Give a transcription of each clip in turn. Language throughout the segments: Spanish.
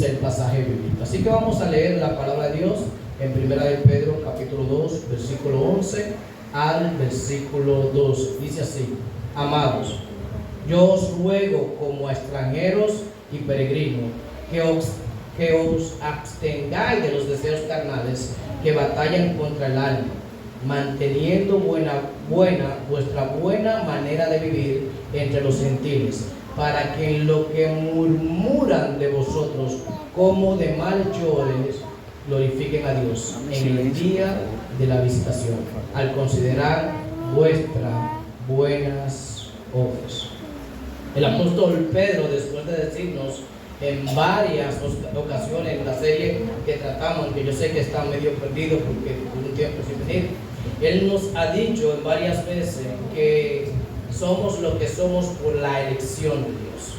dice el pasaje bíblico. Así que vamos a leer la palabra de Dios en 1 de Pedro capítulo 2, versículo 11 al versículo 2. Dice así: amados, yo os ruego como a extranjeros y peregrinos que os abstengáis de los deseos carnales que batallan contra el alma, manteniendo vuestra buena manera de vivir entre los gentiles, para que en lo que murmuran de vosotros como de malhechores glorifiquen a Dios en el día de la visitación, al considerar vuestras buenas obras. El apóstol Pedro, después de decirnos en varias ocasiones en la serie que tratamos, que yo sé que está medio perdido porque tuvo un tiempo sin venir, él nos ha dicho en varias veces que somos lo que somos por la elección de Dios,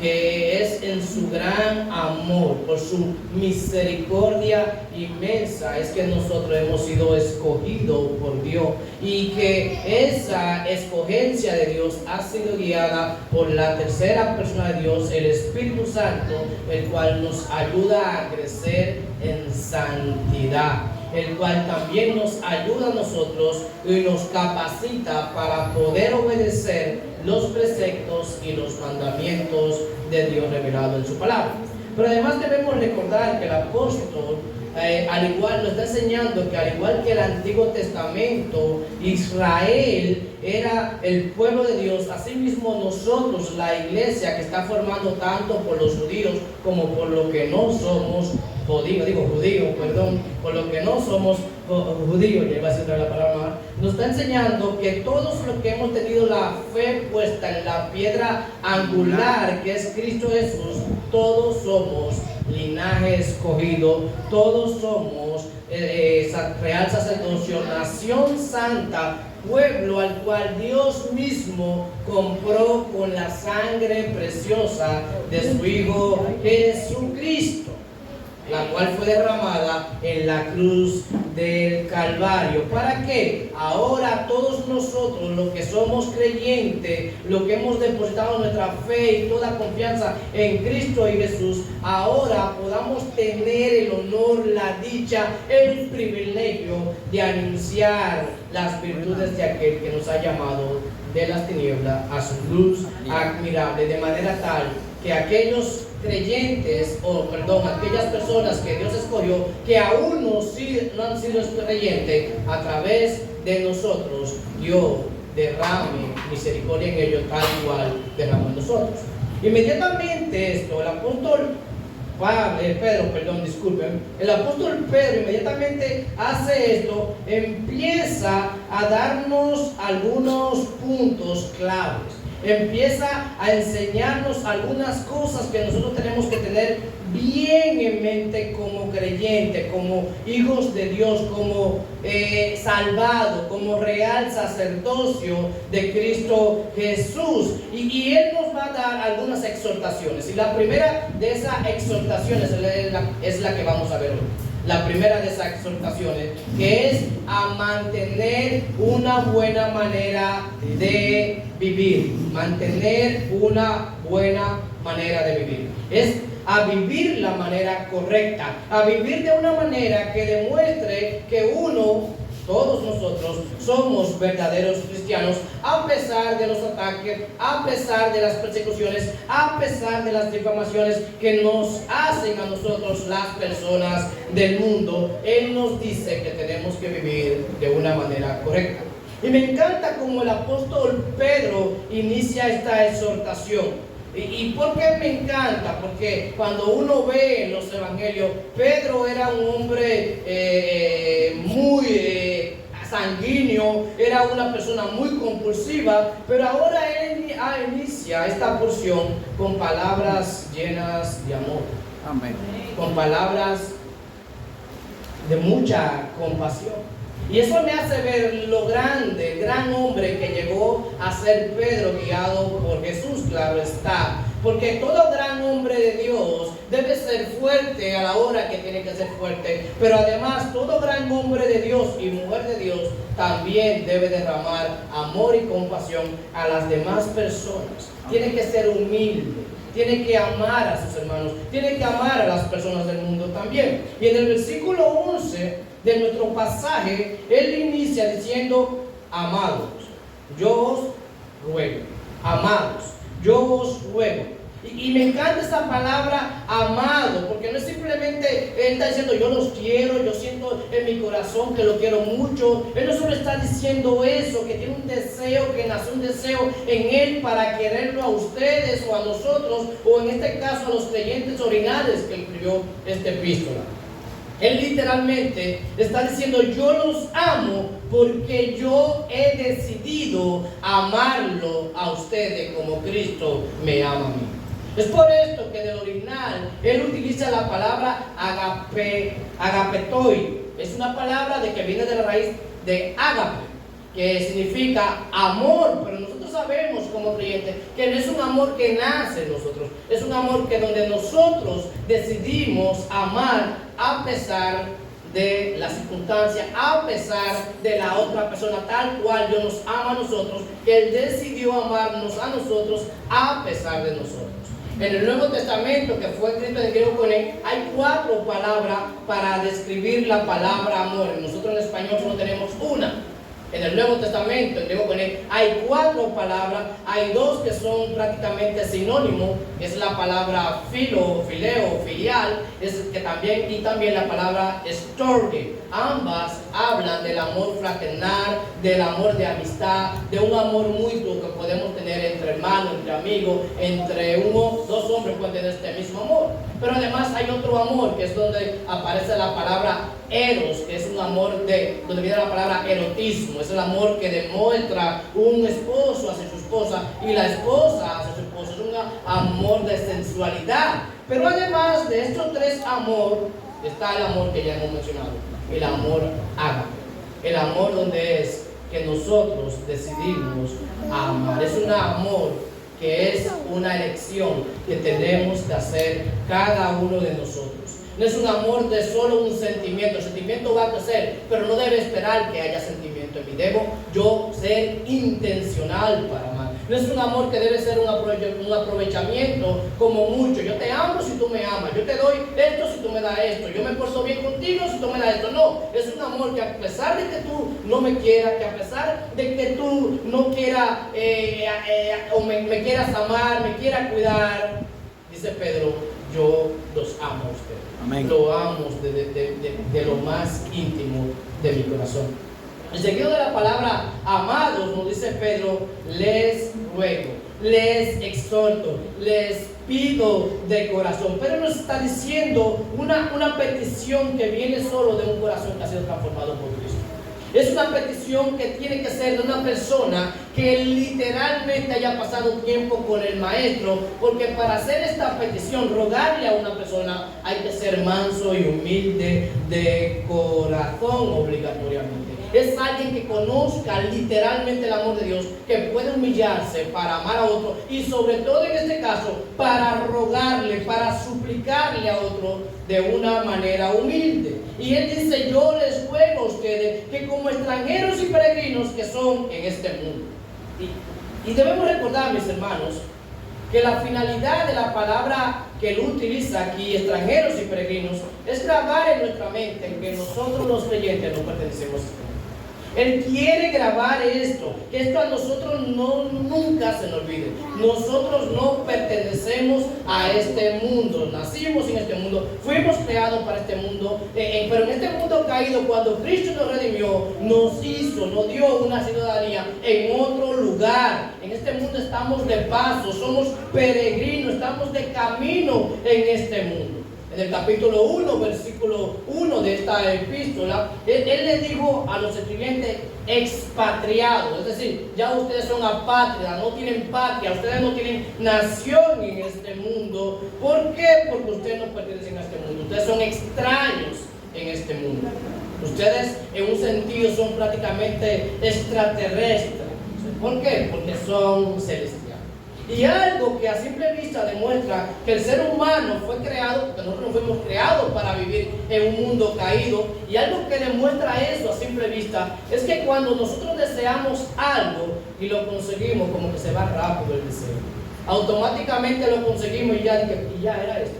que es en su gran amor, por su misericordia inmensa, es que nosotros hemos sido escogidos por Dios, y que esa escogencia de Dios ha sido guiada por la tercera persona de Dios, el Espíritu Santo, el cual nos ayuda a crecer en santidad, el cual también nos ayuda a nosotros y nos capacita para poder obedecer los preceptos y los mandamientos de Dios revelado en su palabra. Pero además debemos recordar que el apóstol al igual nos está enseñando que al igual que el Antiguo Testamento, Israel era el pueblo de Dios, asimismo nosotros, la iglesia que está formando tanto por los judíos como por lo que no somos judíos, por lo que no somos judíos, ya iba a decir la palabra, nos está enseñando que todos los que hemos tenido la fe puesta en la piedra angular que es Cristo Jesús, todos somos linaje escogido, todos somos real sacerdocio, nación santa, pueblo al cual Dios mismo compró con la sangre preciosa de su Hijo Jesucristo, la cual fue derramada en la cruz del Calvario. ¿Para qué? Ahora todos nosotros, los que somos creyentes, los que hemos depositado nuestra fe y toda confianza en Cristo y Jesús, ahora podamos tener el honor, la dicha, el privilegio de anunciar las virtudes de aquel que nos ha llamado de las tinieblas a su luz admirable, de manera tal que aquellos creyentes, aquellas personas que Dios escogió, que aún no han sido creyentes, a través de nosotros, Dios derrame misericordia en ellos, tal igual derramó en nosotros. Inmediatamente esto, el apóstol el apóstol Pedro inmediatamente hace esto, empieza a darnos algunos puntos claves. Empieza a enseñarnos algunas cosas que nosotros tenemos que tener bien en mente como creyentes, como hijos de Dios, como salvados, como real sacerdocio de Cristo Jesús. Y Él nos va a dar algunas exhortaciones. Y la primera de esas exhortaciones es la que vamos a ver hoy. La primera de esas exhortaciones, que es a mantener una buena manera de vivir. Mantener una buena manera de vivir. Es a vivir la manera correcta, a vivir de una manera que demuestre que todos nosotros somos verdaderos cristianos, a pesar de los ataques, a pesar de las persecuciones, a pesar de las difamaciones que nos hacen a nosotros las personas del mundo. Él nos dice que tenemos que vivir de una manera correcta. Y me encanta cómo el apóstol Pedro inicia esta exhortación. ¿Y por qué me encanta? Porque cuando uno ve en los evangelios, Pedro era un hombre muy sanguíneo, era una persona muy compulsiva, pero ahora él inicia esta porción con palabras llenas de amor. Amén. Con palabras de mucha compasión. Y eso me hace ver lo grande, el gran hombre que llegó a ser Pedro, guiado por Jesús, claro está. Porque todo gran hombre de Dios debe ser fuerte a la hora que tiene que ser fuerte. Pero además, todo gran hombre de Dios y mujer de Dios también debe derramar amor y compasión a las demás personas. Tiene que ser humilde. tiene que amar a sus hermanos, tiene que amar a las personas del mundo también. Y en el versículo 11 de nuestro pasaje, él inicia diciendo: amados, yo os ruego. Amados, yo os ruego. Y me encanta esa palabra amado, porque no es simplemente él está diciendo yo los quiero, yo siento en mi corazón que lo quiero mucho. Él no solo está diciendo eso, que tiene un deseo, que nació un deseo en él para quererlo a ustedes o a nosotros, o en este caso a los creyentes originales que escribió esta epístola. Él literalmente está diciendo: yo los amo porque yo he decidido amarlo a ustedes como Cristo me ama a mí. Es por esto que en el original él utiliza la palabra agapetoi. Es una palabra que viene de la raíz de agape, que significa amor, pero nosotros sabemos como creyentes que no es un amor que nace en nosotros, es un amor que donde nosotros decidimos amar a pesar de la circunstancia, a pesar de la otra persona, tal cual Dios nos ama a nosotros, que Él decidió amarnos a nosotros a pesar de nosotros. En el Nuevo Testamento, que fue escrito en griego con él, hay 4 palabras para describir la palabra amor. Nosotros en español solo tenemos una. En el Nuevo Testamento, en griego con él, hay 4 palabras. Hay 2 que son prácticamente sinónimos. Es la palabra filo, fileo, filial, y también la palabra storge. Ambas hablan del amor fraternal, del amor de amistad, de un amor mutuo que podemos tener entre hermanos, entre amigos, entre 2 hombres pueden tener este mismo amor. Pero además hay otro amor, que es donde aparece la palabra eros, que es un amor donde viene la palabra erotismo. Es el amor que demuestra un esposo hacia su esposa y la esposa hacia su esposo. Es un amor de sensualidad. Pero además de estos 3 amores, está el amor que ya hemos mencionado, el amor ágape. El amor donde es que nosotros decidimos amar. Es un amor que es una elección que tenemos que hacer cada uno de nosotros. No es un amor de solo un sentimiento. El sentimiento va a crecer, pero no debe esperar que haya sentimiento en mí. Debo yo ser intencional para amar. No es un amor que debe ser un aprovechamiento como mucho. Yo te amo si tú me amas. Yo te doy esto si tú me das esto. Yo me porto bien contigo si tú me das esto. No, es un amor que a pesar de que tú no me quieras, que a pesar de que tú no quieras o me quieras amar, me quieras cuidar, dice Pedro, yo los amo a ustedes. Amén. Lo amo de lo más íntimo de mi corazón. El seguido de la palabra amados, nos dice Pedro, les ruego, les exhorto, les pido de corazón. Pedro nos está diciendo una petición que viene solo de un corazón que ha sido transformado por Cristo. Es una petición que tiene que ser de una persona que literalmente haya pasado tiempo con el maestro, porque para hacer esta petición, rogarle a una persona, hay que ser manso y humilde de corazón obligatoriamente. Es alguien que conozca literalmente el amor de Dios, que puede humillarse para amar a otro y sobre todo en este caso para rogarle, para suplicarle a otro de una manera humilde. Y él dice, yo les ruego a ustedes que como extranjeros y peregrinos que son en este mundo. Y debemos recordar, mis hermanos, que la finalidad de la palabra que él utiliza aquí, extranjeros y peregrinos, es grabar en nuestra mente que nosotros los creyentes no pertenecemos a este mundo. Él quiere grabar esto, que esto a nosotros nunca se nos olvide. Nosotros no pertenecemos a este mundo, nacimos en este mundo, fuimos creados para este mundo, pero en este mundo caído, cuando Cristo nos redimió, nos dio una ciudadanía en otro lugar. En este mundo estamos de paso, somos peregrinos, estamos de camino en este mundo. En el capítulo 1, versículo 1 de esta epístola, él le dijo a los escribientes expatriados, es decir, ya ustedes son apátridas, no tienen patria, ustedes no tienen nación en este mundo. ¿Por qué? Porque ustedes no pertenecen a este mundo, ustedes son extraños en este mundo. Ustedes en un sentido son prácticamente extraterrestres. ¿Por qué? Porque son celestiales. Y algo que a simple vista demuestra que el ser humano fue creado, porque nosotros no fuimos creados para vivir en un mundo caído, y algo que demuestra eso a simple vista es que cuando nosotros deseamos algo y lo conseguimos, como que se va rápido el deseo. automáticamente lo conseguimos y ya era esto.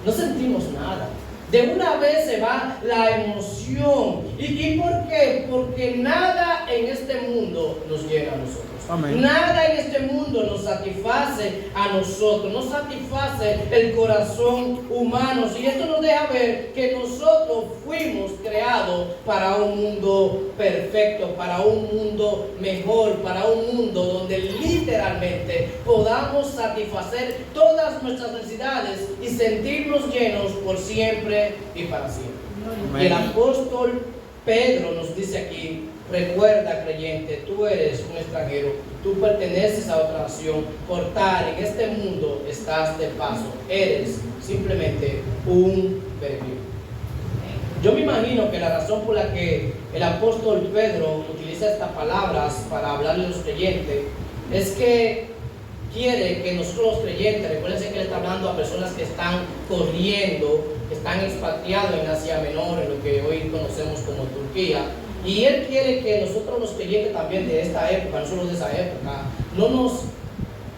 No sentimos nada. De una vez se va la emoción. ¿Y por qué? Porque nada en este mundo nos llena a nosotros. Amén. Nada en este mundo nos satisface a nosotros, nos satisface el corazón humano. Y esto nos deja ver que nosotros fuimos creados para un mundo perfecto, para un mundo mejor, para un mundo donde literalmente podamos satisfacer todas nuestras necesidades y sentirnos llenos por siempre y para siempre. Amén. El apóstol Pedro nos dice aquí: recuerda, creyente, tú eres un extranjero, tú perteneces a otra nación, por tal en este mundo estás de paso, eres simplemente un peregrino. Yo me imagino que la razón por la que el apóstol Pedro utiliza estas palabras para hablarle a los creyentes es que quiere que nosotros los creyentes, recuérdense que él está hablando a personas que están corriendo, que están expatriados en Asia Menor, en lo que hoy conocemos como Turquía. Y él quiere que nosotros los creyentes también de esta época, no solo de esa época, no nos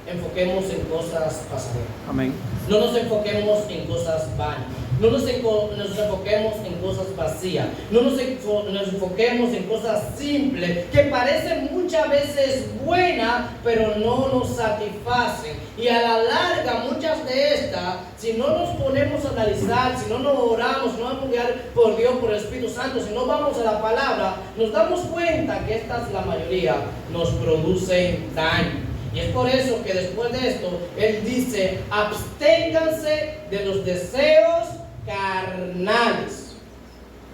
enfoquemos en cosas pasajeras. Amén. No nos enfoquemos en cosas vanas. No nos enfoquemos en cosas vacías. No nos enfoquemos en cosas simples que parecen muchas veces buenas, pero no nos satisfacen. Y a la larga, muchas de estas, si no nos ponemos a analizar, si no nos oramos, si no vamos a guiar por Dios, por el Espíritu Santo, si no vamos a la palabra, nos damos cuenta que estas, la mayoría, nos producen daño. Y es por eso que después de esto, él dice: absténganse de los deseos carnales.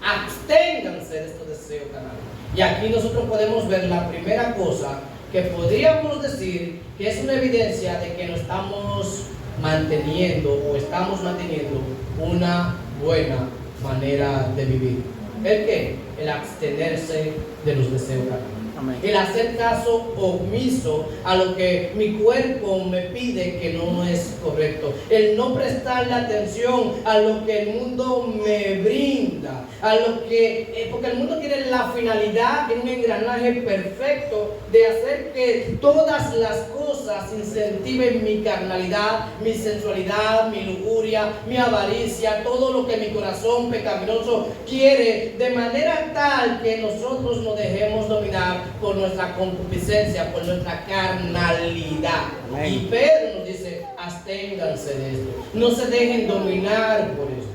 Absténganse de estos deseos carnales. Y aquí nosotros podemos ver la primera cosa que podríamos decir que es una evidencia de que no estamos manteniendo o estamos manteniendo una buena manera de vivir. ¿El qué? El abstenerse de los deseos carnales. Amén. El hacer caso omiso a lo que mi cuerpo me pide que no es correcto. El no prestarle atención a lo que el mundo me brinda. A lo que, porque el mundo tiene la finalidad de un engranaje perfecto de hacer que todas las cosas incentiven mi carnalidad, mi sensualidad, mi lujuria, mi avaricia, todo lo que mi corazón pecaminoso quiere, de manera tal que nosotros nos dejemos dominar por nuestra concupiscencia, por nuestra carnalidad. Amén. Y Pedro nos dice: absténganse de esto, no se dejen dominar por esto.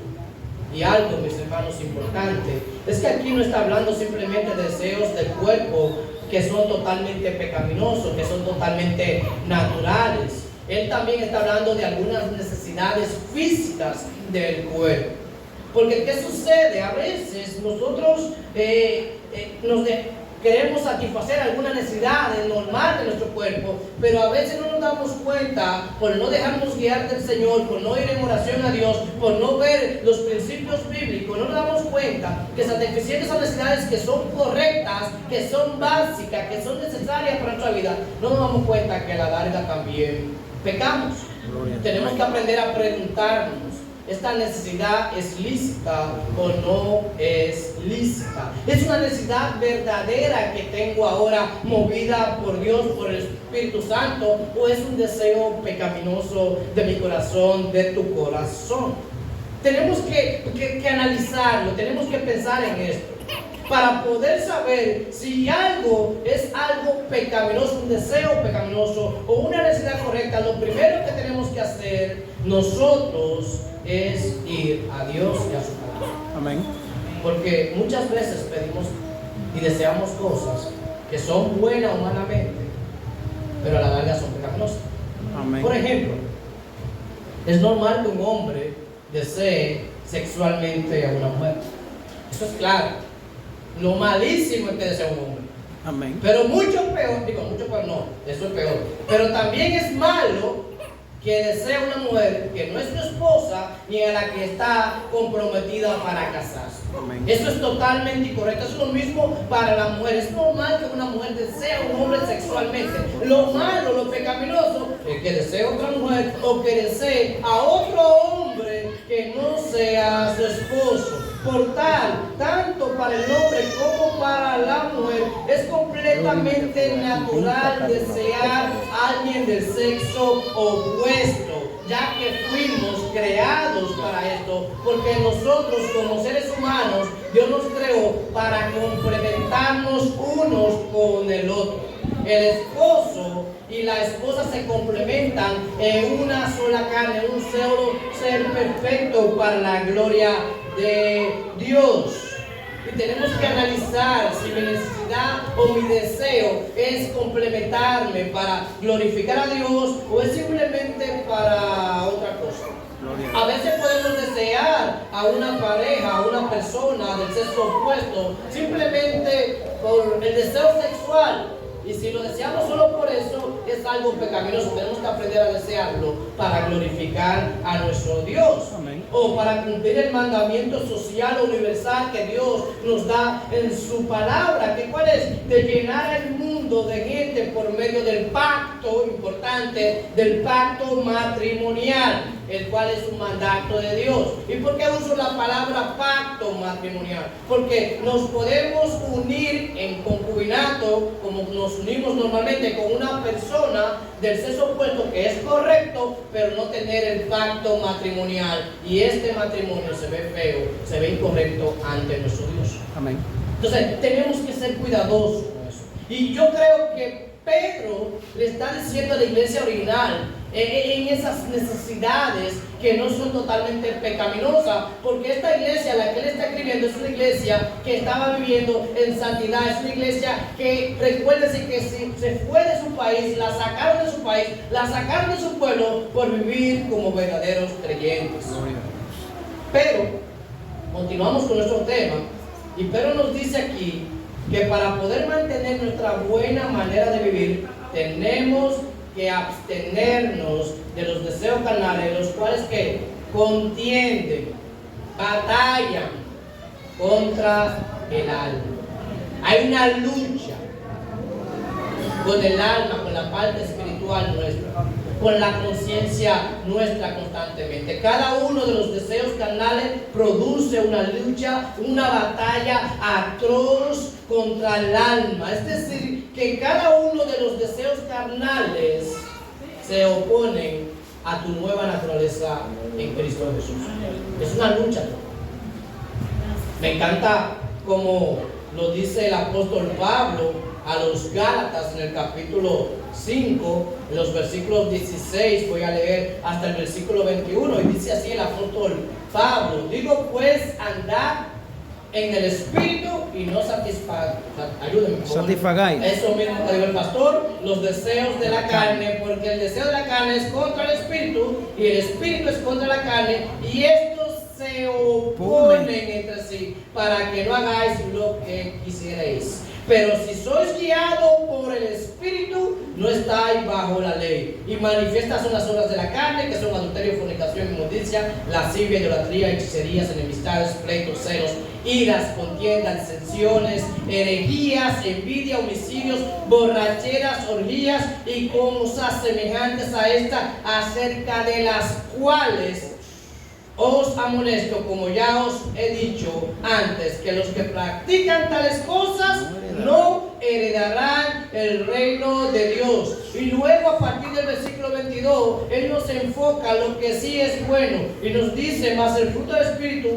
Y algo, mis hermanos, importante es que aquí no está hablando simplemente de deseos del cuerpo que son totalmente pecaminosos, que son totalmente naturales. Él también está hablando de algunas necesidades físicas del cuerpo. Porque ¿qué sucede? A veces nosotros queremos satisfacer alguna necesidad normal de nuestro cuerpo, pero a veces no nos damos cuenta, por no dejarnos guiar del Señor, por no ir en oración a Dios, por no ver los principios bíblicos, no nos damos cuenta que satisfaciendo esas necesidades que son correctas, que son básicas, que son necesarias para nuestra vida, no nos damos cuenta que a la larga también pecamos. Tenemos que aprender a preguntarnos: ¿esta necesidad es lícita o no es lícita? ¿Es una necesidad verdadera que tengo ahora, movida por Dios, por el Espíritu Santo, o es un deseo pecaminoso de mi corazón, de tu corazón? Tenemos que analizarlo, tenemos que pensar en esto para poder saber si algo es algo pecaminoso, un deseo pecaminoso o una necesidad correcta. Lo primero que tenemos que hacer nosotros es ir a Dios y a su palabra. Amén. Porque muchas veces pedimos y deseamos cosas que son buenas humanamente, pero a la larga son pecaminosas. Amén. Por ejemplo, es normal que un hombre desee sexualmente a una mujer. Eso es claro. Lo malísimo es que desea un hombre. Amén. Pero mucho peor, mucho peor no, eso es peor. Pero también es malo que desea una mujer que no es su esposa ni a la que está comprometida para casarse. Amén. Eso es totalmente incorrecto. Eso es lo mismo para la mujer. Es normal que una mujer desee a un hombre sexualmente. Lo malo, lo pecaminoso es que desee a otra mujer o que desee a otro hombre que no sea su esposo. Por tanto para el hombre como para la mujer, es completamente natural desear a alguien del sexo opuesto, ya que fuimos creados para esto, porque nosotros como seres humanos, Dios nos creó para complementarnos unos con el otro. El esposo y la esposa se complementan en una sola carne, un solo ser perfecto para la gloria de Dios. Y tenemos que analizar si mi necesidad o mi deseo es complementarme para glorificar a Dios o es simplemente para otra cosa. A veces podemos desear a una pareja, a una persona del sexo opuesto simplemente por el deseo sexual. Y si lo deseamos solo por eso, es algo pecaminoso. Tenemos que aprender a desearlo para glorificar a nuestro Dios. Amén. O para cumplir el mandamiento social universal que Dios nos da en su palabra. ¿Que cuál es? De llenar el mundo de gente por medio del pacto importante, del pacto matrimonial, el cual es un mandato de Dios. ¿Y por qué uso la palabra pacto matrimonial? Porque nos podemos unir en concubinato, como nos unimos normalmente con una persona del sexo opuesto, que es correcto, pero no tener el pacto matrimonial. Y este matrimonio se ve feo, se ve incorrecto ante nuestro Dios. Amén. Entonces, tenemos que ser cuidadosos con eso. Y yo creo que Pedro le está diciendo a la iglesia original en esas necesidades que no son totalmente pecaminosas, porque esta iglesia a la que él está escribiendo es una iglesia que estaba viviendo en santidad, es una iglesia que, recuérdense que se fue de su país, la sacaron de su país, la sacaron de su pueblo por vivir como verdaderos creyentes. Pero continuamos con nuestro tema y Pedro nos dice aquí que para poder mantener nuestra buena manera de vivir tenemos que abstenernos de los deseos carnales, los cuales que contienden, batallan contra el alma. Hay una lucha con el alma, con la parte espiritual nuestra, con la conciencia nuestra constantemente. Cada uno de los deseos carnales produce una lucha, una batalla atroz contra el alma. Es decir, que cada uno de los deseos carnales se oponen a tu nueva naturaleza en Cristo Jesús. Es una lucha. Me encanta como lo dice el apóstol Pablo a los Gálatas en el capítulo 5, en los versículos 16, voy a leer hasta el versículo 21, y dice así el apóstol Pablo: digo pues, andad en el espíritu y no satisfagáis. Ayúdenme. Satisfagáis. Eso mismo que dijo el pastor, los deseos de la carne, porque el deseo de la carne es contra el espíritu y el espíritu es contra la carne, y estos se oponen entre sí para que no hagáis lo que quisierais. Pero si sois guiados por el Espíritu, no estáis bajo la ley. Y manifiestas son las obras de la carne, que son adulterio, fornicación, inmundicia, lascivia, idolatría, hechicerías, enemistades, pleitos, celos, iras, contiendas, disensiones, herejías, envidia, homicidios, borracheras, orgías y cosas semejantes a esta, acerca de las cuales os amonesto, como ya os he dicho antes, que los que practican tales cosas no heredarán el reino de Dios. Y luego a partir del versículo 22, Él nos enfoca lo que sí es bueno y nos dice: mas el fruto del Espíritu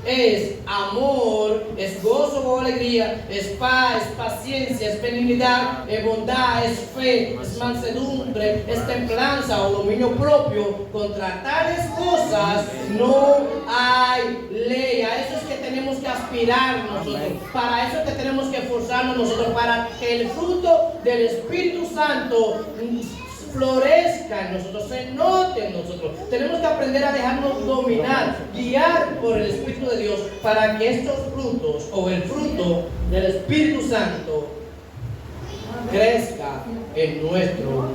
es amor, es gozo o alegría, es paz, es paciencia, es benignidad, es bondad, es fe, es mansedumbre, es templanza o dominio propio. Contra tales cosas no hay ley. A eso es que tenemos que aspirar nosotros, para eso es que tenemos que esforzarnos nosotros, para que el fruto del Espíritu Santo florezca en nosotros, se note en nosotros. Tenemos que aprender a dejarnos dominar, guiar por el Espíritu de Dios, para que estos frutos o el fruto del Espíritu Santo crezca en nuestro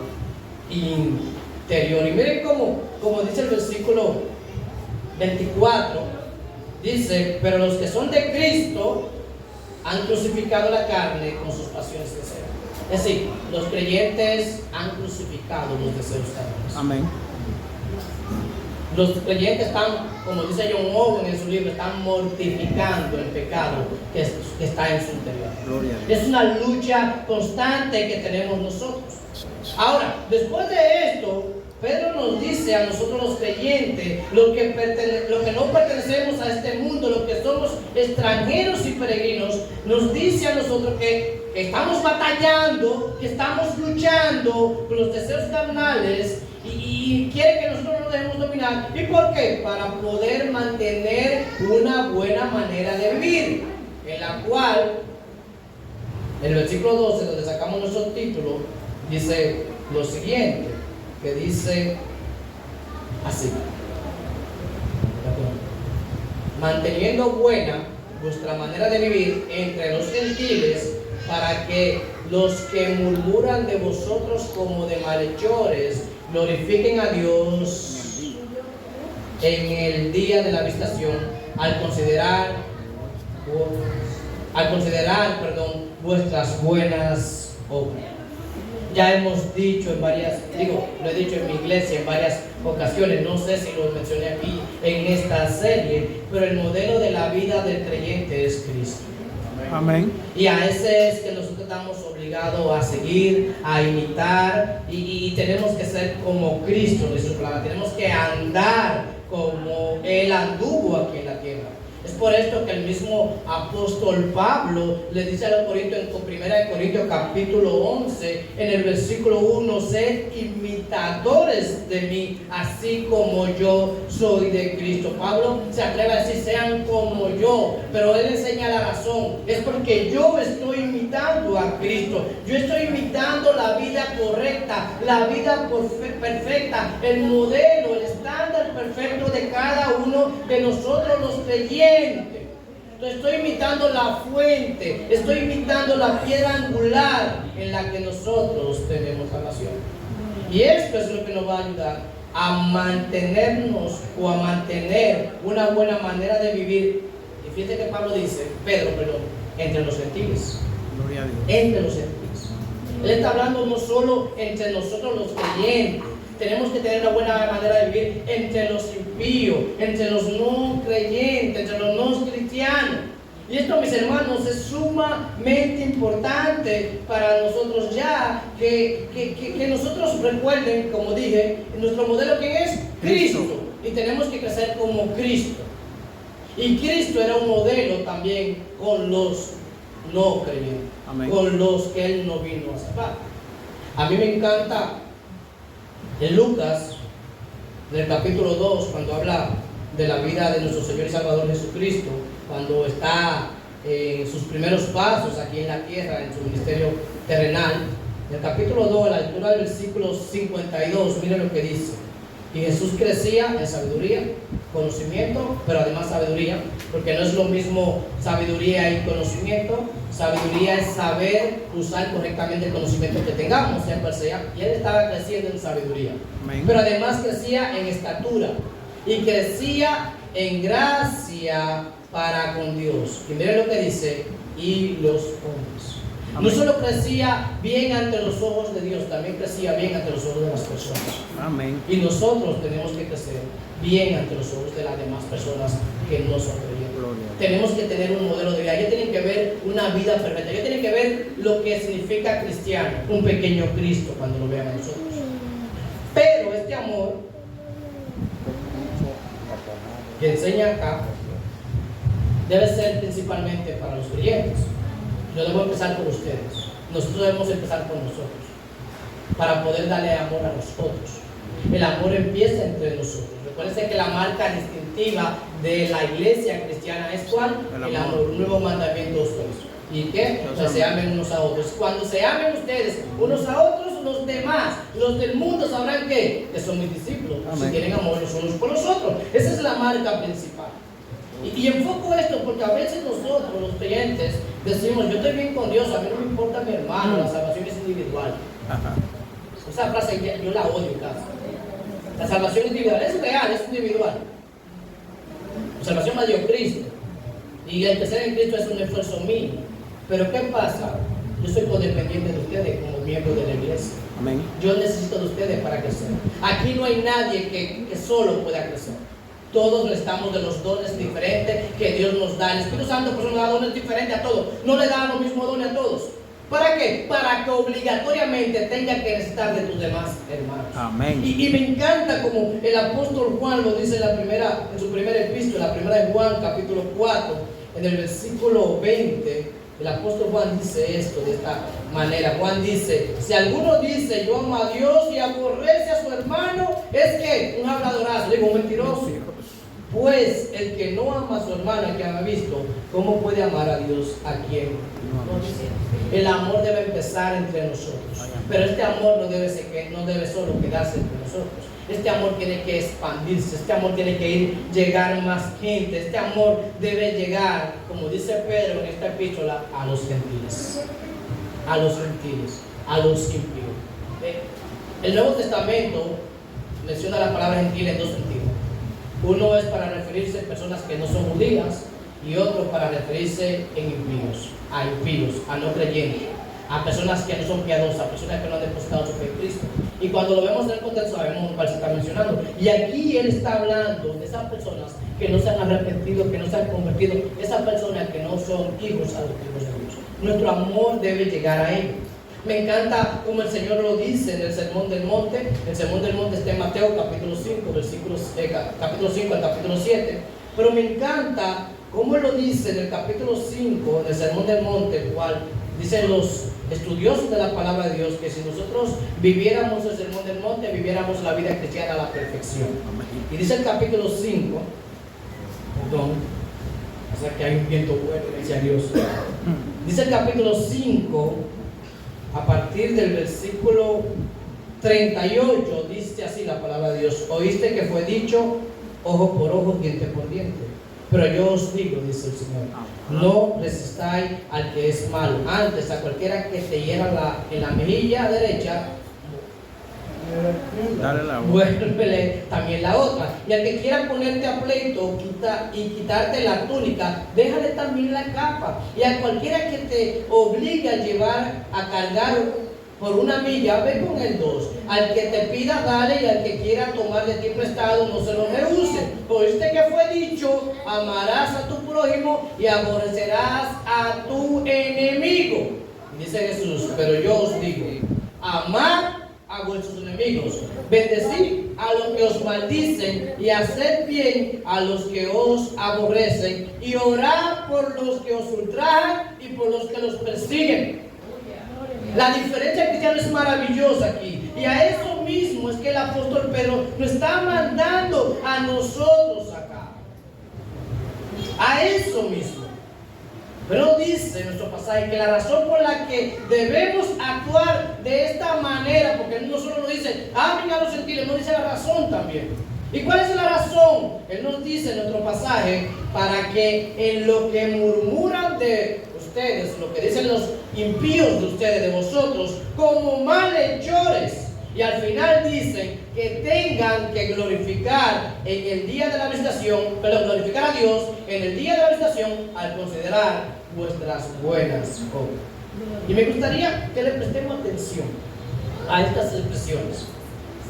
interior. Y miren como dice el versículo 24, dice: pero los que son de Cristo han crucificado la carne con sus pasiones y deseos. Es decir, los creyentes han crucificado los deseos carnales. Amén. Los creyentes están, como dice John Owen en su libro, están mortificando el pecado que está en su interior. Es una lucha constante que tenemos nosotros. Ahora, después de esto, Pedro nos dice a nosotros los creyentes, los que no pertenecemos a este mundo, los que somos extranjeros y peregrinos, nos dice a nosotros que estamos batallando, que estamos luchando con los deseos carnales y quiere que nosotros nos dejemos dominar. ¿Y por qué? Para poder mantener una buena manera de vivir, en la cual, en el versículo 12, donde sacamos nuestro título, dice lo siguiente, que dice así: manteniendo buena vuestra manera de vivir entre los gentiles, para que los que murmuran de vosotros como de malhechores glorifiquen a Dios en el día de la visitación, al considerar vuestras buenas obras. Ya hemos dicho lo he dicho en mi iglesia en varias ocasiones, no sé si lo mencioné aquí en esta serie, pero el modelo de la vida del creyente es Cristo. Amén. Y a ese es que nosotros estamos obligados a seguir, a imitar, y tenemos que ser como Cristo, dice su palabra. Tenemos que andar como Él anduvo aquí en la tierra. Es por esto que el mismo apóstol Pablo le dice a los Corintios en 1 Corintios capítulo 11, en el versículo 1, sed imitadores de mí, así como yo soy de Cristo. Pablo se atreve a decir, sean como yo, pero él enseña la razón. Es porque yo estoy imitando a Cristo. Yo estoy imitando la vida correcta, la vida perfecta, el modelo, el estándar perfecto de cada uno de nosotros los creyentes. Entonces estoy imitando la fuente, estoy imitando la piedra angular en la que nosotros tenemos salvación. Y esto es lo que nos va a ayudar a mantenernos o a mantener una buena manera de vivir. Y fíjate que Pedro, entre los gentiles. Gloria a Dios. Entre los gentiles. Él está hablando no solo entre nosotros los creyentes. Tenemos que tener una buena manera de vivir entre los impíos, entre los no creyentes, entre los no cristianos. Y esto, mis hermanos, es sumamente importante para nosotros ya, que nosotros recuerden, como dije, nuestro modelo, ¿quién es? Cristo. Y tenemos que crecer como Cristo. Y Cristo era un modelo también con los no creyentes. Amén. Con los que Él no vino a salvar. A mí me encanta en Lucas, en el capítulo 2, cuando habla de la vida de nuestro Señor y Salvador Jesucristo, cuando está en sus primeros pasos aquí en la tierra, en su ministerio terrenal, en el capítulo 2, a la altura del versículo 52, miren lo que dice. Y Jesús crecía en sabiduría, conocimiento, pero además sabiduría, porque no es lo mismo sabiduría y conocimiento. Sabiduría es saber usar correctamente el conocimiento que tengamos, sea cual sea. Y él estaba creciendo en sabiduría. Amén. Pero además crecía en estatura y crecía en gracia para con Dios. Y miren lo que dice, y los hombres. Amén. No solo crecía bien ante los ojos de Dios, también crecía bien ante los ojos de las personas. Amén. Y nosotros tenemos que crecer bien ante los ojos de las demás personas que no son creyentes. Tenemos que tener un modelo de vida. Ellos tienen que ver una vida perfecta. Ellos tienen que ver lo que significa cristiano, un pequeño Cristo, cuando lo vean a nosotros. Pero este amor que enseña acá debe ser principalmente para los creyentes. Yo debo empezar por ustedes. Nosotros debemos empezar por nosotros para poder darle amor a los otros. El amor empieza entre nosotros. Recuerden que la marca distintiva de la iglesia cristiana es ¿cuál? El amor. Un nuevo mandamiento os doy. ¿Y qué? Que se amen unos a otros. Cuando se amen ustedes unos a otros, los demás, los del mundo sabrán que son mis discípulos. Amén. Si tienen amor los unos por los otros. Esa es la marca principal. Y enfoco esto porque a veces nosotros, los creyentes, decimos, yo estoy bien con Dios, a mí no me importa mi hermano, la salvación es individual. Ajá. Esa frase yo la odio casi. La salvación individual es real, es individual. La salvación la dio Cristo. Y el crecer en Cristo es un esfuerzo mío. Pero ¿qué pasa? Yo soy codependiente de ustedes como miembro de la iglesia. Amén. Yo necesito de ustedes para crecer. Aquí no hay nadie que solo pueda crecer. Todos necesitamos de los dones diferentes que Dios nos da. El Espíritu Santo pues nos da dones diferentes a todos. No le da los mismos dones a todos. ¿Para qué? Para que obligatoriamente tenga que necesitar de tus demás hermanos. Amén. Y me encanta como el apóstol Juan lo dice en su primera epístola, la primera de Juan, capítulo 4, en el versículo 20. El apóstol Juan dice esto de esta manera. Juan dice: si alguno dice yo amo a Dios y aborrece a su hermano, es que un habladorazo, digo, un mentiroso. Pues el que no ama a su hermano, el que ha visto, ¿cómo puede amar a Dios a quien no dice? El amor debe empezar entre nosotros, pero este amor no debe solo quedarse entre nosotros. Este amor tiene que expandirse, este amor tiene que llegar más gente, este amor debe llegar, como dice Pedro en esta epístola, a los gentiles, a los impíos. El Nuevo Testamento menciona la palabra gentil en dos sentidos. Uno es para referirse a personas que no son judías y otro para referirse a impíos, a no creyentes, a personas que no son piadosas, a personas que no han depositado su fe en Cristo. Y cuando lo vemos en el contexto sabemos cuál se está mencionando. Y aquí él está hablando de esas personas que no se han arrepentido, que no se han convertido, esas personas que no son hijos adoptivos de Dios. Nuestro amor debe llegar a ellos. Me encanta como el Señor lo dice en el Sermón del Monte. El Sermón del Monte está en Mateo capítulo 5, capítulo 5 al capítulo 7. Pero me encanta cómo lo dice en el capítulo 5 del Sermón del Monte, el cual dicen los estudiosos de la palabra de Dios que si nosotros viviéramos el Sermón del Monte, viviéramos la vida cristiana a la perfección. Y dice el capítulo 5, perdón, o sea que hay un viento fuerte, gracias a Dios. Dice el capítulo 5, a partir del versículo 38, dice así la palabra de Dios: oíste que fue dicho, ojo por ojo, diente por diente. Pero yo os digo, dice el Señor, no resistáis al que es malo. Antes, a cualquiera que te hiera en la mejilla derecha, vuélvele también la otra. Y al que quiera ponerte a pleito y quitarte la túnica, déjale también la capa. Y a cualquiera que te obligue a llevar, a cargar por una milla, ve con el 2. Al que te pida, dale, y al que quiera tomar de ti prestado, no se lo rehúse. Oíste que fue dicho, amarás a tu prójimo y aborrecerás a tu enemigo. Dice Jesús, pero yo os digo, amad a vuestros enemigos, bendecid a los que os maldicen y haced bien a los que os aborrecen, y orad por los que os ultrajan y por los que los persiguen. La diferencia cristiana es maravillosa aquí, y a eso mismo es que el apóstol Pedro nos está mandando a nosotros acá, a eso mismo. Pero dice en nuestro pasaje que la razón por la que debemos actuar de esta manera, porque él no solo nos dice amen a los gentiles, nos dice la razón también. ¿Y cuál es la razón? Él nos dice en nuestro pasaje: para que en lo que murmuran de ustedes, lo que dicen los impíos de ustedes, de vosotros, como malhechores, y al final dicen que tengan que glorificar en el día de la visitación, glorificar a Dios en el día de la visitación al considerar vuestras buenas obras. Y me gustaría que le prestemos atención a estas expresiones.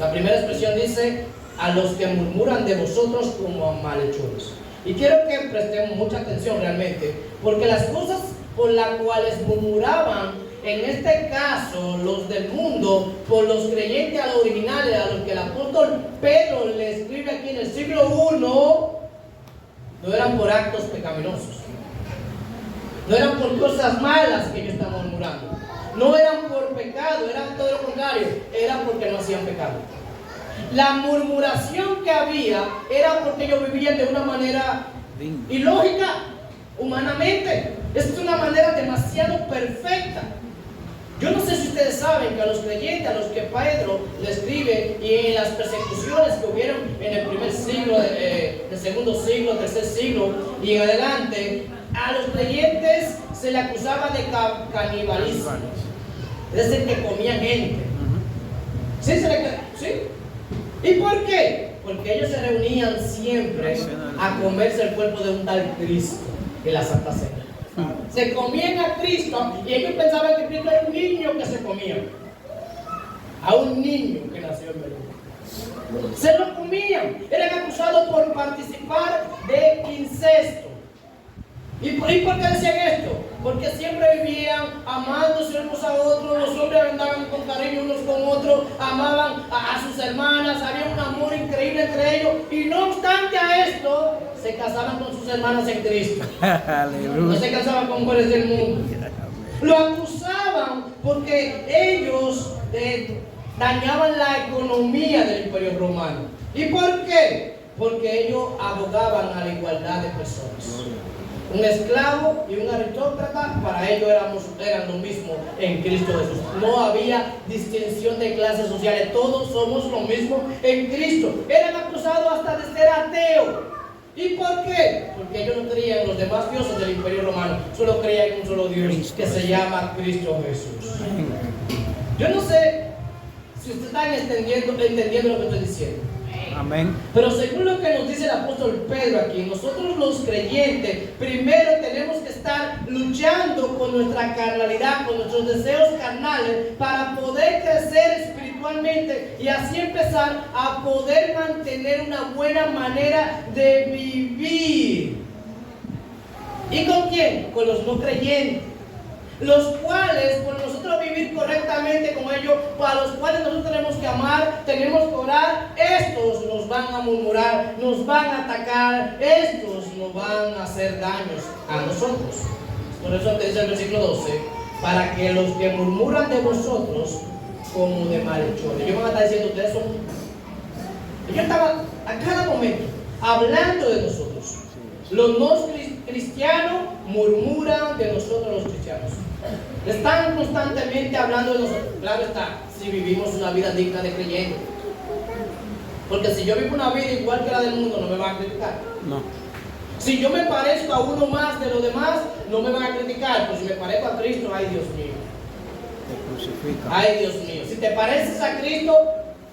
La primera expresión dice: a los que murmuran de vosotros como a malhechores. Y quiero que prestemos mucha atención realmente, porque las cosas por las cuales murmuraban, en este caso los del mundo, por los creyentes a los originales, a los que el apóstol Pedro le escribe aquí en el siglo I, no eran por actos pecaminosos, no eran por cosas malas que ellos estaban murmurando, no eran por pecado, eran todo lo contrario, era porque no hacían pecado. La murmuración que había era porque ellos vivían de una manera ilógica, humanamente. Es una manera demasiado perfecta. Yo no sé si ustedes saben que a los creyentes, a los que Pedro le escribe, y en las persecuciones que hubieron en el primer siglo, el segundo siglo, tercer siglo y en adelante, a los creyentes se le acusaba de canibalismo. Es decir, que comían gente. ¿Sí? ¿Y por qué? Porque ellos se reunían siempre a comerse el cuerpo de un tal Cristo en la Santa Cena. Se comían a Cristo y ellos pensaban que Cristo era un niño que se comía. a un niño que nació en Belén. Se lo comían. Eran acusados por participar de incesto. ¿Y por qué decían esto? Porque siempre vivían amándose unos a otros, los hombres andaban con cariño unos con otros, amaban a sus hermanas, había un amor increíble entre ellos, y no obstante a esto, se casaban con sus hermanas en Cristo. No se casaban con mujeres del mundo. Lo acusaban porque ellos dañaban la economía del Imperio Romano. ¿Y por qué? Porque ellos abogaban a la igualdad de personas. Un esclavo y un aristócrata, para ellos eran lo mismo en Cristo Jesús. No había distinción de clases sociales, todos somos lo mismo en Cristo. Eran acusados hasta de ser ateos. ¿Y por qué? Porque ellos no creían en los demás dioses del Imperio Romano, solo creían en un solo Dios que se llama Cristo Jesús. Yo no sé si ustedes están entendiendo lo que estoy diciendo. Amén. Pero según lo que nos dice el apóstol Pedro aquí, nosotros los creyentes primero tenemos que estar luchando con nuestra carnalidad, con nuestros deseos carnales, para poder crecer espiritualmente y así empezar a poder mantener una buena manera de vivir. ¿Y con quién? Con los no creyentes, los cuales, por nosotros vivir correctamente con ellos, para los cuales nosotros tenemos que amar, tenemos que orar, estos nos van a murmurar, nos van a atacar, estos nos van a hacer daños a nosotros. Por eso te dice el versículo 12, para que los que murmuran de vosotros como de malhechores. Ellos van a estar diciendo, ustedes son... Ellos estaban a cada momento hablando de nosotros. Los no cristianos murmuran de nosotros los cristianos. Están constantemente hablando de nosotros. Claro está, si vivimos una vida digna de creyente. Porque si yo vivo una vida igual que la del mundo, no me van a criticar. No. Si yo me parezco a uno más de los demás, no me van a criticar. Pues si me parezco a Cristo, ay Dios mío. Te crucifica. Ay Dios mío. Si te pareces a Cristo,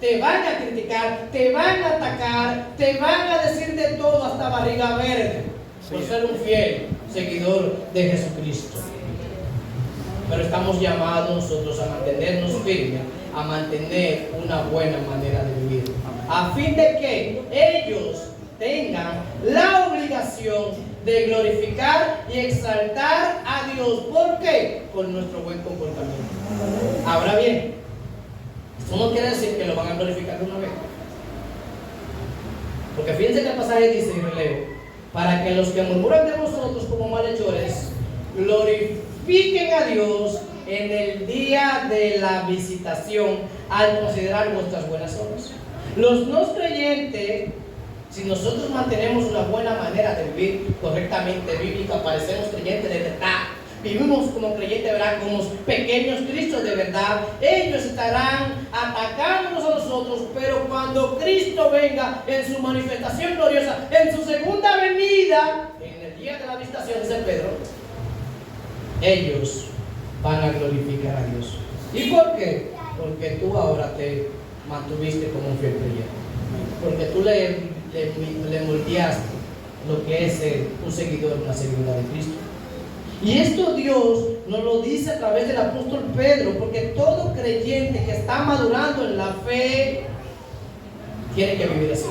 te van a criticar, te van a atacar, te van a decir de todo hasta barriga verde, por ser un fiel seguidor de Jesucristo. Pero estamos llamados nosotros a mantenernos firmes, a mantener una buena manera de vivir, a fin de que ellos tengan la obligación de glorificar y exaltar a Dios. ¿Por qué? Por nuestro buen comportamiento. Ahora bien, esto no quiere decir que lo van a glorificar de una vez. Porque fíjense que el pasaje dice, y releo, para que los que murmuran de vosotros como malhechores glorifiquen a Dios en el día de la visitación al considerar vuestras buenas obras. Los no creyentes, si nosotros mantenemos una buena manera de vivir correctamente bíblica, parecemos creyentes de verdad, vivimos como creyentes de verdad, como pequeños Cristos de verdad, ellos estarán atacándonos a nosotros, pero cuando Cristo venga en su manifestación gloriosa, en su segunda venida, en el día de la visitación, dice Pedro, ellos van a glorificar a Dios. ¿Y por qué? Porque tú ahora te mantuviste como un fiel creyente, porque tú le moldeaste lo que es ser un seguidor, una seguidora de Cristo. Y esto Dios nos lo dice a través del apóstol Pedro, porque todo creyente que está madurando en la fe tiene que vivir así.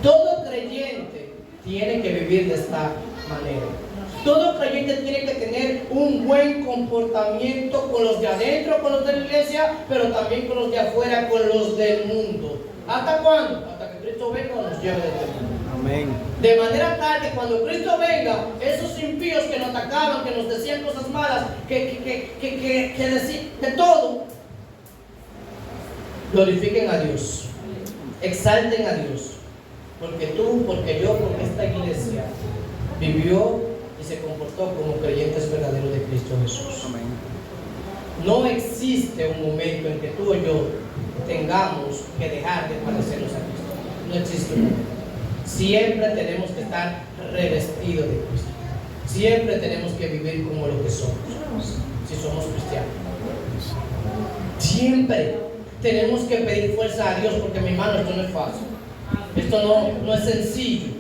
Todo creyente tiene que vivir de esta manera. Todo creyente tiene que tener un buen comportamiento con los de adentro, con los de la iglesia, pero también con los de afuera, con los del mundo. ¿Hasta cuándo? Hasta que Cristo venga o nos lleve del mundo. Amén. De manera tal que cuando Cristo venga, esos impíos que nos atacaban, que nos decían cosas malas, que decían de todo, glorifiquen a Dios, exalten a Dios, porque tú, porque yo, porque esta iglesia vivió y se comportó como creyentes verdaderos de Cristo Jesús. Amén. No existe un momento en que tú o yo tengamos que dejar de parecernos a Cristo. No existe un momento. Siempre tenemos que estar revestidos de Cristo. Siempre tenemos que vivir como lo que somos, si somos cristianos. Siempre tenemos que pedir fuerza a Dios, porque mi hermano, esto no es fácil. Esto no es sencillo.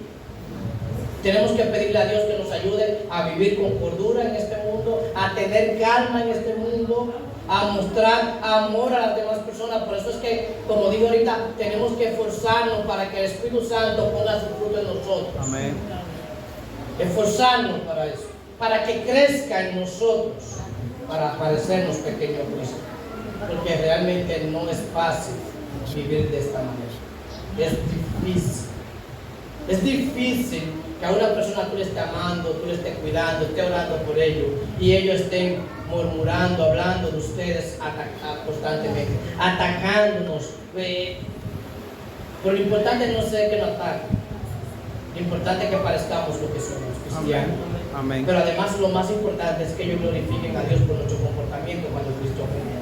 Tenemos que pedirle a Dios que nos ayude a vivir con cordura en este mundo, a tener calma en este mundo, a mostrar amor a las demás personas. Por eso es que, como digo ahorita, tenemos que esforzarnos para que el Espíritu Santo ponga su fruto en nosotros. Amén. Esforzarnos para eso, para que crezca en nosotros, para parecernos pequeños a Cristo. Porque realmente no es fácil vivir de esta manera. Es difícil. Es difícil que a una persona tú le estés amando, tú le estés cuidando, estés orando por ellos y ellos estén murmurando, hablando de ustedes constantemente, atacándonos. Pero lo importante no es que nos ataquen. Lo importante es que parezcamos lo que somos, cristianos. Amén. Pero además lo más importante es que ellos glorifiquen a Dios por nuestro comportamiento cuando Cristo venga.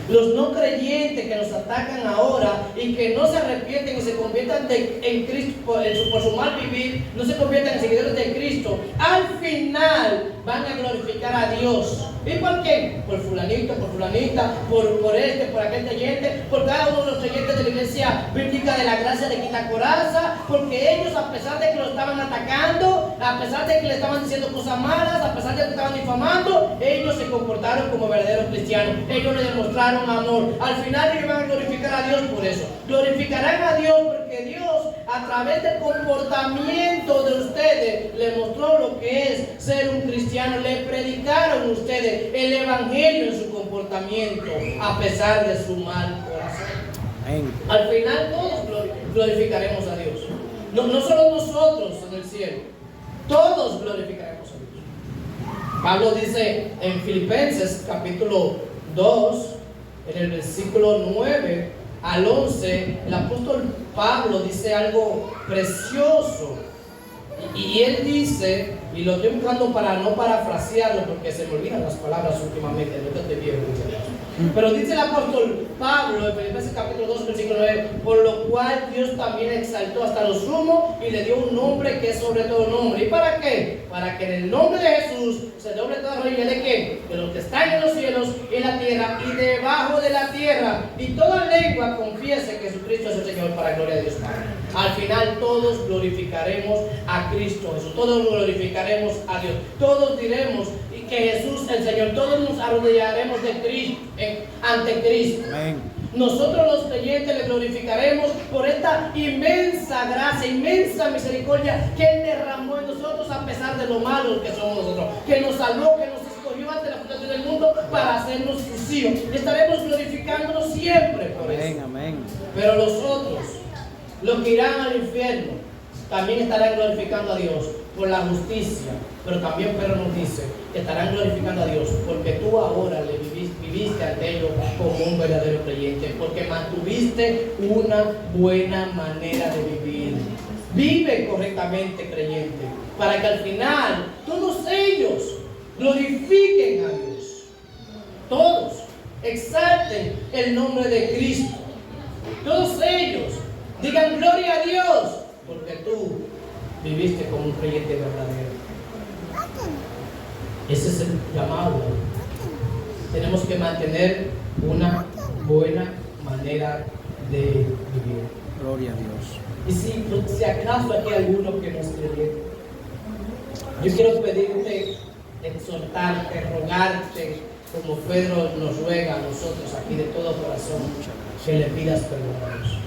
Los no creyentes que nos atacan ahora y que no se arrepienten y se conviertan en Cristo por su mal vivir, no se conviertan en seguidores de Cristo, al final van a glorificar a Dios. ¿Y por qué? Por fulanito, por fulanita, por este, por aquel creyente, por cada uno de los creyentes de la iglesia bíblica de la gracia de Quitacoraza, porque ellos, a pesar de que lo estaban atacando, a pesar de que le estaban diciendo cosas malas, a pesar de que estaban difamando, ellos se comportaron como verdaderos cristianos. Ellos le demostraron amor. Al final ellos van a glorificar a Dios por eso. Glorificarán a Dios porque Dios, a través del comportamiento de ustedes, le mostró lo que es ser un cristiano. Le predicaron ustedes el evangelio en su comportamiento, a pesar de su mal corazón. Al final todos glorificaremos a Dios. No solo nosotros en el cielo, todos glorificaremos a Dios. Pablo dice en Filipenses capítulo 2, en el versículo 9 al 11, el apóstol Pablo dice algo precioso. Y él dice, y lo estoy buscando para no parafrasearlo porque se me olvidan las palabras últimamente, no te estoy viendo. Pero dice el apóstol Pablo en Filipenses capítulo 2, versículo 9, por lo cual Dios también exaltó hasta lo sumo y le dio un nombre que es sobre todo nombre. ¿Y para qué? Para que en el nombre de Jesús se doble toda rodilla de qué? De los que están en los cielos y en la tierra y debajo de la tierra, y toda lengua confiese que Jesucristo es el Señor, para gloria de Dios Padre. Al final todos glorificaremos a Cristo Jesús, todos glorificaremos a Dios, todos diremos que Jesús es el Señor, todos nos arrodillaremos de Cristo, ante Cristo. Amén. Nosotros los creyentes le glorificaremos por esta inmensa gracia, inmensa misericordia que Él derramó en nosotros, a pesar de lo malos que somos nosotros, que nos salvó, que nos escogió ante la fundación del mundo para hacernos sus hijos. Estaremos glorificándonos siempre por eso. Amén. Pero los otros, los que irán al infierno, también estarán glorificando a Dios por la justicia. Pero también Pedro nos dice que estarán glorificando a Dios porque tú ahora le viviste ante ellos como un verdadero creyente, porque mantuviste una buena manera de vivir. Vive correctamente, creyente, para que al final todos ellos glorifiquen a Dios. Todos exalten el nombre de Cristo. Todos ellos digan gloria a Dios porque tú viviste como un creyente verdadero. Ese es el llamado. Tenemos que mantener una buena manera de vivir. Gloria a Dios. Y si acaso aquí hay alguno que no es creyente, yo quiero pedirte, exhortarte, rogarte, como Pedro nos ruega a nosotros aquí de todo corazón, que le pidas perdón a Dios.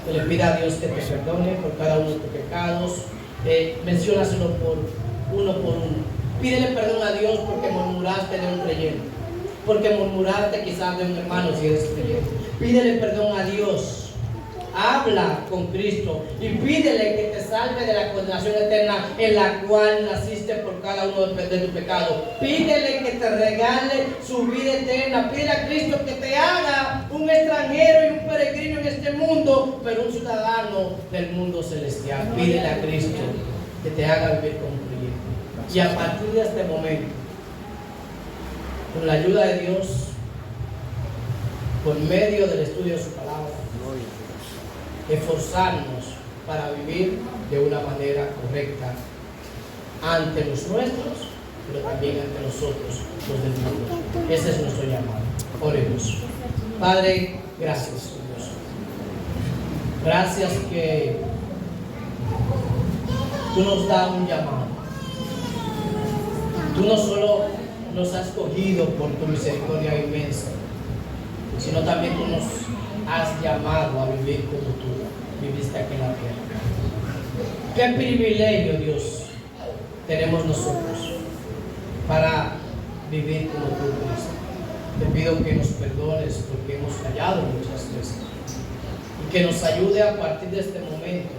Que le pida a Dios que te perdone por cada uno de tus pecados. Menciónaselo por uno. Pídele perdón a Dios porque murmuraste de un creyente, porque murmuraste quizás de un hermano si eres creyente. Pídele perdón a Dios. Habla con Cristo y pídele que te salve de la condenación eterna en la cual naciste por cada uno de tus pecados. Pídele que te regale su vida eterna. Pídele a Cristo que te haga un extranjero y un peregrino en este mundo, pero un ciudadano del mundo celestial. Pídele a Cristo que te haga vivir como un creyente. Y a partir de este momento, con la ayuda de Dios, por medio del estudio de su palabra, esforzarnos para vivir de una manera correcta ante los nuestros, pero también ante nosotros, los del mundo. Ese es nuestro llamado. Oremos. Padre, gracias, Dios. Gracias que tú nos das un llamado. Tú no solo nos has escogido por tu misericordia inmensa, sino también tú nos has llamado a vivir como tú viviste aquí en la tierra. Qué privilegio, Dios, tenemos nosotros para vivir como tú, Cristo. Te pido que nos perdones porque hemos fallado muchas veces y que nos ayude a partir de este momento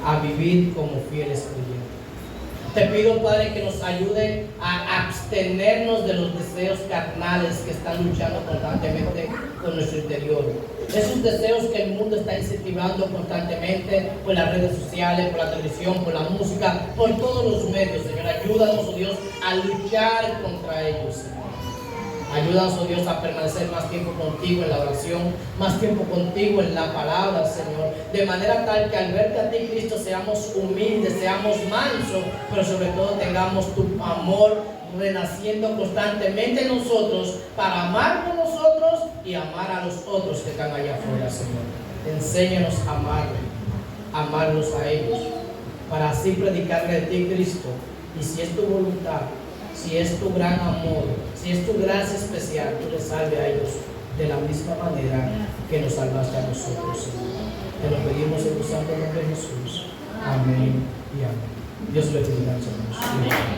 a vivir como fieles creyentes. Te pido, Padre, que nos ayude a abstenernos de los deseos carnales que están luchando constantemente con nuestro interior. Esos deseos que el mundo está incentivando constantemente por las redes sociales, por la televisión, por la música, por todos los medios, Señor. Ayúdanos, oh Dios, a luchar contra ellos, Señor. Ayúdanos, oh Dios, a permanecer más tiempo contigo en la oración, más tiempo contigo en la palabra, Señor. De manera tal que al verte a ti, Cristo, seamos humildes, seamos mansos, pero sobre todo tengamos tu amor renaciendo constantemente en nosotros para amarnos nosotros y amar a los otros que están allá afuera, Señor. Enséñanos a amarlos a ellos, para así predicarle de ti, Cristo. Y si es tu voluntad, si es tu gran amor, si es tu gracia especial, tú les salve a ellos de la misma manera que nos salvaste a nosotros, Señor. Te lo pedimos en tu santo nombre de Jesús. Amén y amén. Dios le bendiga, hermanos.